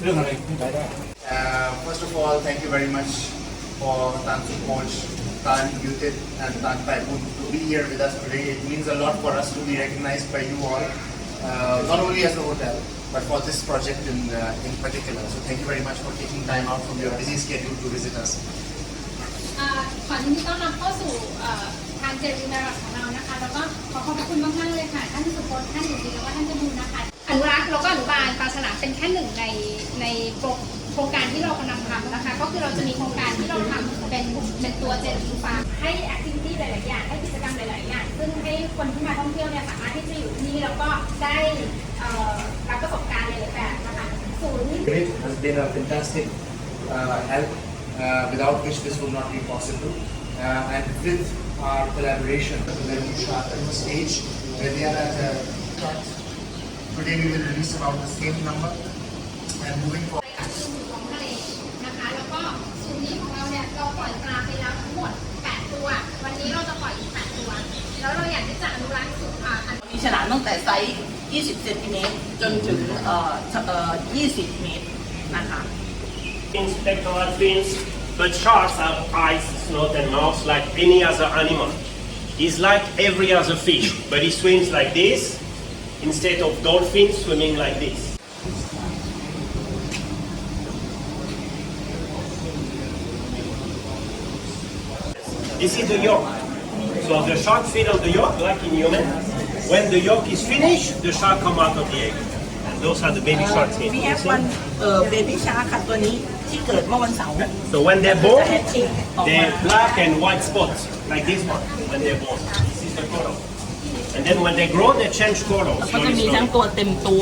First of all, thank you very much for Tan Coach, Tan Yutit, and Tan Paipun to be here with us today. It means a lot for us to be recognized by you all, not only as a hotel, but for this project in particular. So thank you very much for taking time out from your busy schedule to visit us. ขอยินดีต้อนรับเข้าสู่ทางเจริญรัตน์ของเรานะคะแล้วก็ขอขอบคุณมากๆเลยค่ะท่านสุพจน์ท่านอยู่ดีแล้วก็ท่านจมูลนะคะอนุรักษ์แล้วก็อนุบาลปลาฉลามเป็นแค่หนึ่งในโครงการที่เรากำลังทำนะคะก็คือเราจะมีโครงการที่เราทำเป็นตัวเจริญฟาร์มให้แอคทิวิตี้หลายๆอย่างให้กิจกรรมหลายๆอย่างซึ่งให้คนที่มาท่องเที่ยวเนี่ยสามารถที่จะอยู่ที่นี่แล้วก็ได้รับประสบการณ์หลายๆแบบนะคะศูนย์ It has been a fantastic help without which this would not be possible. And with our collaboration, we are on the stage where they are at a today we will release about the same number and moving forward. ของทะเลนะคะแล้วก็ศูนย์นี้ของเราเนี่ยเราปล่อยปลาไปแล้วทั้งหมด8ตัววันนี้เราจะปล่อยอีก8ตัวแล้วเราอยากที่จะอนุรักษ์มีฉลามตั้งแต่ไซส์20 เซนติเมตรจนถึง20 เมตรนะคะ Spectral fins, but sharks have eyes, snout and mouth like any other animal. He's like every other fish, but he swims like this instead of dolphins swimming like this. This is the yolk. So the shark feed on the yolk like in human. When the yolk is finished, the shark come out of the egg. And those are the baby sharks here. We have one baby shark ค่ะตัวนี้ที่เกิดเมื่อวันเสาร์ So when they're born, they're black and white spots, like this one, when they're born. This is the color. And then when they grow, they change color. ก็จะมีทั้งตัวเต็มตั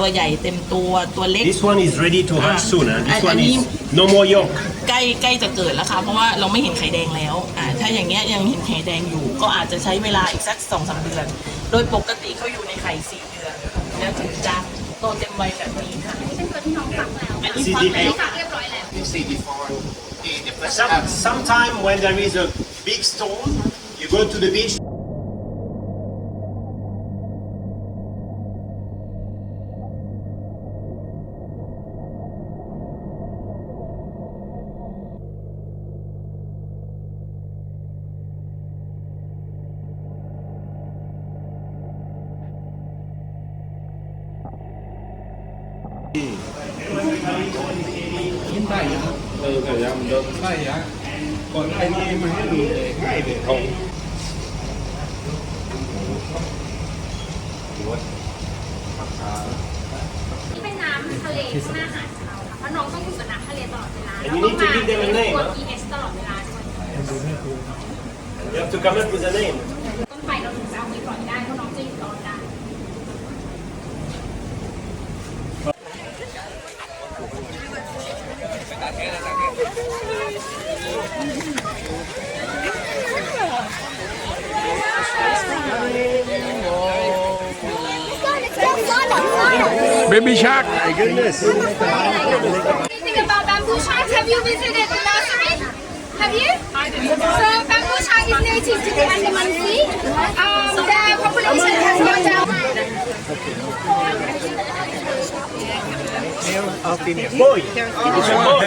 วใหญ่เต็มตัวเล็ก This one is ready to hatch soon. This one is no more yolk. ใกล้จะเกิดแล้วค่ะเพราะว่าเราไม่เห็นไข่แดงแล้วถ้าอย่างเงี้ยยังเห็นไข่แดงอยู่ก็อาจจะใช้เวลาอีกสัก 2-3 เดือนโดยปกติเขาอยู่ในไข่4 เดือนแล้วถึงจะโตเต็มวัยแบบนี้ค่ะ เป็นตัวที่น้องฝักแล้ว อันนี้ฟักแล้ว ฝักเรียบร้อยแล้ว You see before the first Sometime when there is a big storm, you go to the beach.นี่เป็นน้ำทะเลใช่ไหมอาหารเขาค่ะเพราะน้องต้องอยู่กับน้ำทะเลตลอดเวลา And you need to give them a name. ตัว pH ตลอดเวลาด้วย You have to come up with a name. ต้นไปเราถึงจะเอาไปปล่อยได้เพราะน้องจะอยู่รอดได้ Baby shark. My goodness. Think about bamboo sharks. Have you visited the nursery? Have you? So bamboo shark is native to the Andaman Sea. Their population has gone down. Boy, it's a boy.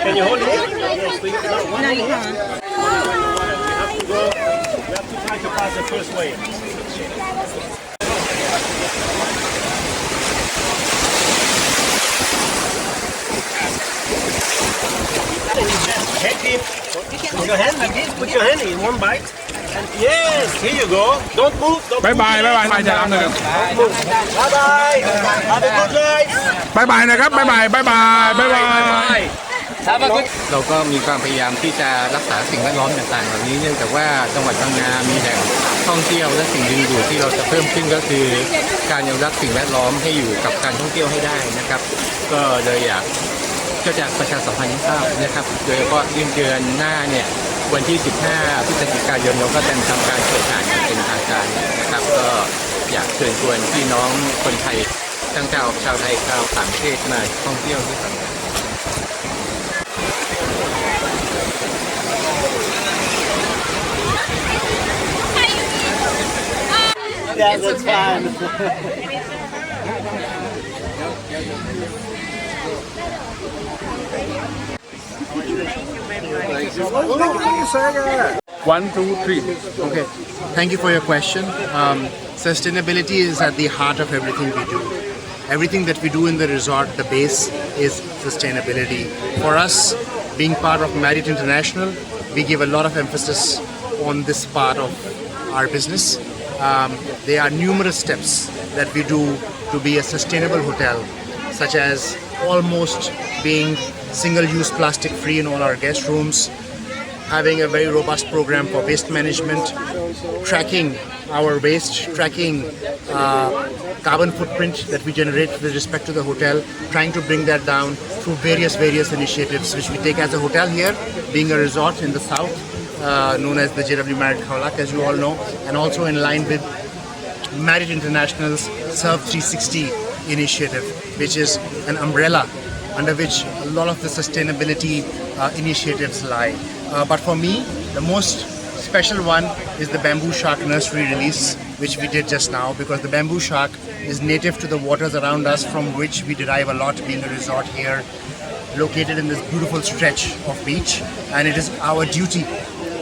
Can you hold it? Yes, please. No, you can't. We have to try to pass the first wave. Head dip. Put your hand like this. Put your hand in one bite. And yes, here you go. Don't move. Don't move. บายบายจะรับนะครับ Don't move. Bye bye. Have a good night. บายนะครับบาย เราก็มีความพยายามที่จะรักษาสิ่งแวดล้อมต่างๆเหล่านี้เนื่องจากว่าจังหวัดพังงามีแหล่งท่องเที่ยวและสิ่งดึงดูดที่เราจะเพิ่มขึ้นก็คือการอนุรักษ์สิ่งแวดล้อมให้อยู่กับการท่องเที่ยวให้ได้นะครับก็เลยอยากก็จะประชาสัมพันธ์ให้ทราบนะครับโดยเฉพาะเดือนหน้าเนี่ยวันที่ 15 พฤศจิกายนเราก็จะทำการเปิดอ่านอย่างเป็นทางการนะครับก็อยากเชิญชวนพี่น้องคนไทยทั้งชาวไทยชาวต่างประเทศมาท่องเที่ยวที่พังงา Yeah, that's fine. 1, 2, 3 Okay, thank you for your question. Sustainability is at the heart of everything we do. Everything that we do in the resort, the base is sustainability. For us, being part of Marriott International, we give a lot of emphasis on this part of our business. There are numerous steps that we do to be a sustainable hotel, such as almost being single-use plastic free in all our guest rooms, having a very robust program for waste management, tracking our waste, tracking carbon footprint that we generate with respect to the hotel, trying to bring that down through various initiatives which we take as a hotel here, being a resort in the south, known as the JW Marriott Khao Lak, as you all know, and also in line with Marriott International's Serve 360 initiative, which is an umbrella under which a lot of the sustainability initiatives lie. But for me, the most special one is the bamboo shark nursery release, which we did just now, because the bamboo shark is native to the waters around us, from which we derive a lot, being a resort here, located in this beautiful stretch of beach, and it is our duty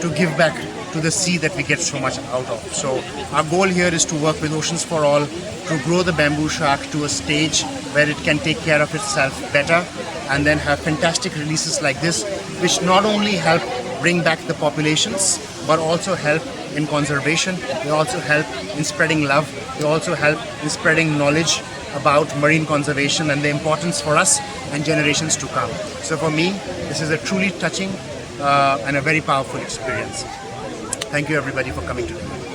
to give back to the sea that we get so much out of. So our goal here is to work with Oceans for All to grow the bamboo shark to a stage where it can take care of itself better, and then have fantastic releases like this, which not only help bring back the populations, but also help in conservation. They also help in spreading love. They also help in spreading knowledge about marine conservation and the importance for us and generations to come. So for me, this is a truly touching and a very powerful experience. Thank you everybody for coming today.